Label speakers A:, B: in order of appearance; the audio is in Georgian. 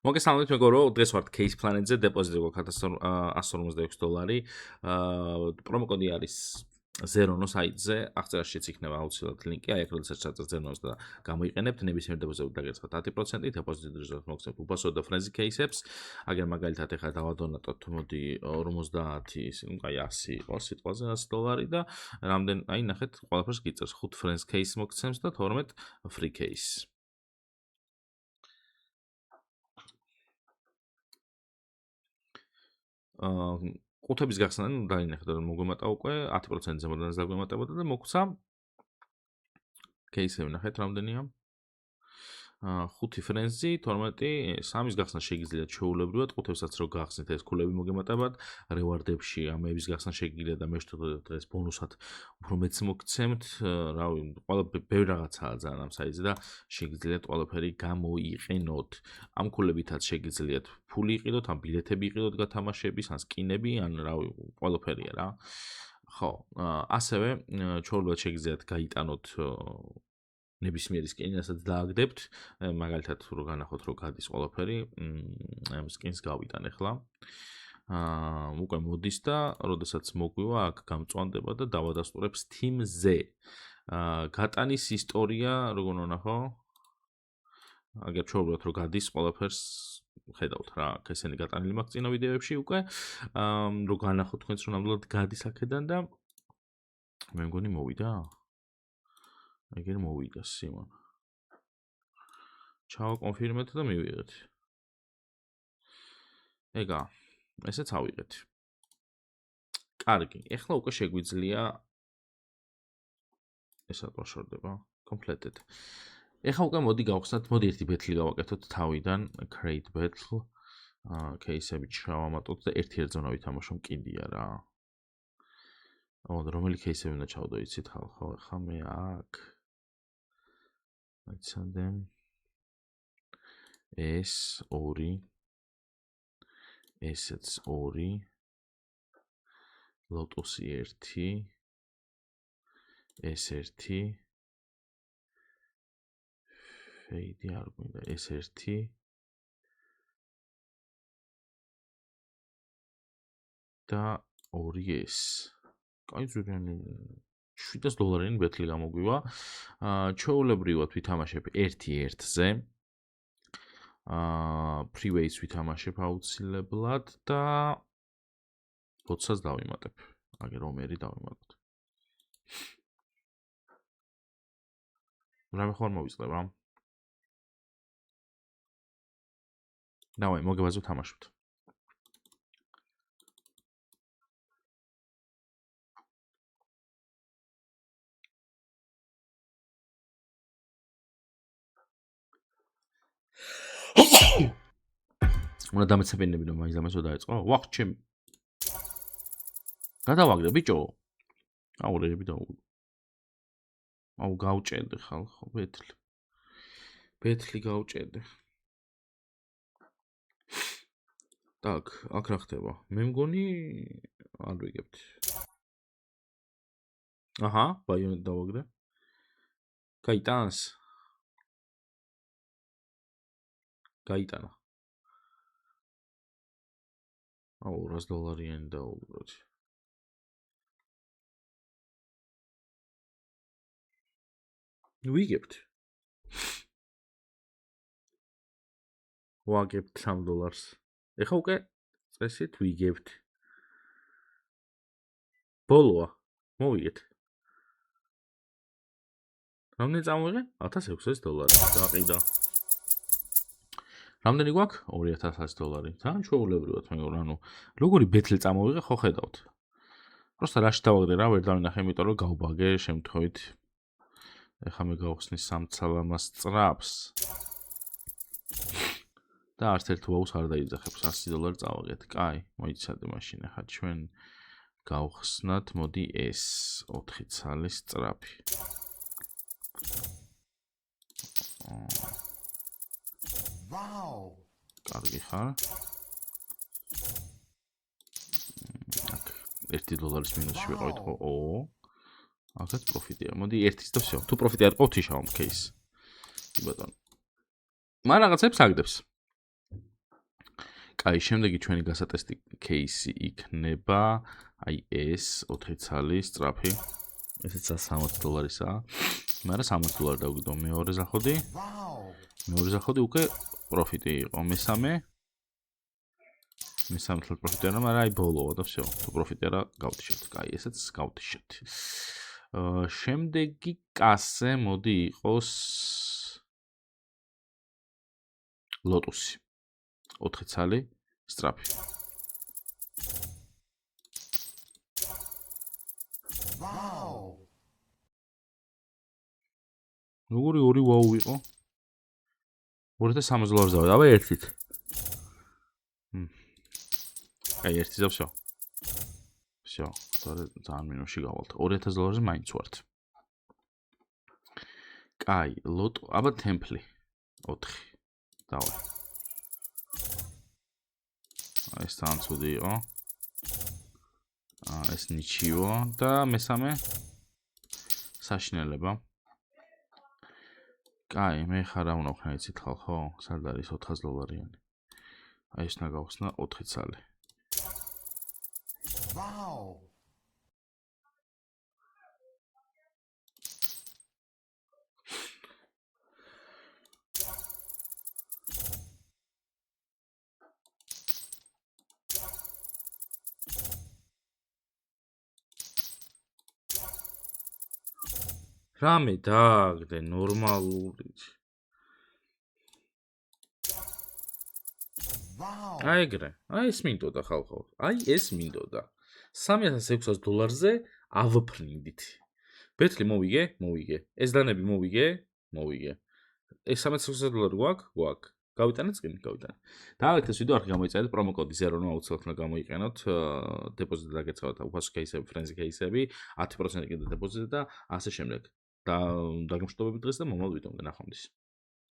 A: მოგესალმებით მეგობრებო, დღეს ვართ Case Planet-ზე, დეპოზიტი გვაქვს $156. პრომოკოდი არის Zerono საიტზე, აღწერაშიც იქნება აუცილებლად ლინკი, აი აქ როდესაც ჩაწერთ Zerono-ს და გამოიყენებთ, ნებისმიერ დეპოზიტზე დაგერწყათ 10%, დეპოზიტი დროსაც მოგცემთ უფასო და Frenzy Case-ებს. აგერ მაგალითად ეხლა დავადონატოთ, მოდი 50, აი 100 იყოს სიტყვაზე $100 და რამდენ, აი ნახეთ, ყველაფერს გიწევს 5 Frenzy Case მოგცემს და 12 Free Case. ყუთების გახსნა დაინახეთ რომ მოგვემატა უკვე 10% ზემოდანაც დაგვემატებოდა და მოგვცა кейსები ნახეთ რამდენია 5 ფრენზი 12 3-ის გახსნა შეგიძლიათ ჩვეულებრივად ყუთებსაც რო გახსნით ეს ქულები მოგემატებათ რევარდებში ამების გახსნა შეგიძლიათ და მე შევთხოვთ დღეს ბონუსად უფრო მეც მოგცემთ რავი ყველა ბევრი რაღაცაა ძალიან ამ საიტზე და შეგიძლიათ ყველაფერი გამოიყენოთ ამ ქულებითაც შეგიძლიათ ფული იყიდოთ ან ბილეთები იყიდოთ გათამაშების ან სკინები ან რავი ყველაფერია რა ხო ასევე ჩვეულებრივად შეგიძლიათ გაიტანოთ ნებისმიერი სკინი, რასაც დააგდებთ, მაგალითად რო განახოთ რო გადის ყველაფერი, ამ სკინს გავიტან ახლა. უკვე მოდის და როდესაც მოგვივა აქ გამწვანდება და დავადასტურებ Steam-ზე. გატანის ისტორია, როგორ ვნახო? აგერ ჩვეულებრივად რო გადის ყველაფერს ხედავთ რა, აქ ესენი გატანილი მაქვს წინა ვიდეოებში უკვე. რო განახოთ თქვენს რომ ნამდვილად გადის აქედან და მე მგონი მოვიდა. ეგერ მოვიდა სიმონ. ჩავაკონფირმეთ და მივიღეთ. ეგა, ესეც ავიღეთ. კარგი, ეხლა უკვე შეგვიძლია ესა პროშორდება, completed. ეხლა უკვე მოდი გავხსნათ, მოდი ერთი ბეთლი გავაკეთოთ თავიდან, create battle. кейსები ჩავამატოთ და ერთ-ერთ ზონა ვითამაშო მკიდია რა. რომელი кейსები უნდა ჩავდო იცით ხალხო, ეხლა მე აქ აიცადემ S2 ესეც 2 ლოტოსი 1 S1 ფეიდი არ გვინდა S1 და 2S კაი ზურიანი $7 ბეთლი გამოგვივა. ჩვეულებრივად ვითამაშებ 1-1-ზე. Freeways ვითამაშებ აუცილებლად და ბოცას დავიმატებ. აგერ ომერი დავიმატოთ. რამე ხარ მოვიწყებ რა? დავაი, მოგებაზე ვთამაშობთ. უნდა დამეცებინები რომ მაინც ამასო დაიწყო. ვახ ჩემ. გადავაგდე ბიჭო. აუ რები და აუ გავჭედე ხალხო ბეთლი. ბეთლი გავჭედე. так, აქ რა ხდება? მე მგონი არ ვიგებთ. აჰა, ბაიონეტ დავაგდე. გაიტანს. გაიტანა. აუ $100 დაუბროთ. ვიგებთ. ვაგებთ $3. ეხა უკვე წესით ვიგებთ. ბოლოა. მოვიგეთ. რამდენი წამოვიღე? $1600. დაყიდა. რამდენი გვაქვს? $2100. თან ჩვეულებრივად მეგობრებო, ანუ როგორი ბეთლი წამოვიღე, ხო ხედავთ. просто რაში დავაგდე რა, ვერ დავინახე, იმიტომ რომ გავბაგე შემთხვევით. ეხლა მე გავხსნი სამცალამას წრაფს. და არც ერთ ვაუს არ დაიძახებს, $100 წავაგეთ. კაი, მოიცადე მაშინ ახლა ჩვენ გავხსნათ, მოდი ეს 4 ცალის წრაფი.
B: ვაუ!
A: კარგი ხარ? აქ $1 მინუსში ვიყავით ხო? ო. აქაც პროფიტია. მოდი 1-ის და всё. თუ პროფიტი არ ყავთ, იშავ кейს. კი ბატონო. მან რაღაცებს აგდებს. აი, შემდეგი ჩვენი გასატესტი кейსი იქნება აი ეს 4 ცალი სწრაფი. ესეც $60. მაგრამ $60 დავგიდო მეორე ზახოდი.
B: Wow.
A: მეორე ზახოდი უკვე პროფიტი იყო. მესამე თელ პროფიტი არა, მაგრამ აი ბოლოა და всё. თუ პროფიტი არა გავთიშებთ. კაი, ესეც გავთიშებთ. შემდეგი კასე მოდი იყოს ლოტუსი. 4 ცალი სწრაფი.
B: Wow.
A: როგორი ორი ვაუ იყო? $260 დავი. აბა ერთით. აი ერთი და всё. всё. ძალიან მინუსში გავალთ. $2000-ზე მაინც ვართ. კაი, ლოტო, აბა თემპლი 4. დავა. ეს თან ცუდი იყო. ეს ნიჩიო და მესამე საშინელება. კაი, მე ხარ რა უნდა ვქნა იცით ხალხო? სად არის $400-იანი? აი ეს უნდა გავხსნა 4 ცალი.
B: Wow.
A: რამე დააგდე ნორმალური.
B: Wow.
A: აი ეგრე. აი ეს მინდოდა ხალხო. აი ეს მინდოდა. $3600-ზე ავფრინდით. ბეთლი მოვიგე? მოვიგე. ეს დანები მოვიგე? მოვიგე. ეს $3600 გვაქვს? გავიტანეთ წინ, გავიტანეთ. დაალეთ ეს ვიდეო არხი გამოიწერეთ პრომო კოდი 0 აუცილებლად უნდა გამოიყენოთ. დეპოზიტი დაგეცავათ უფასო кейსები, ფრენზი кейსები, 10% კიდე დეპოზიტი და ასე შემდეგ. და დაგემშვიდობებით დღეს და მომავალ ვიდეომდე ნახვამდის.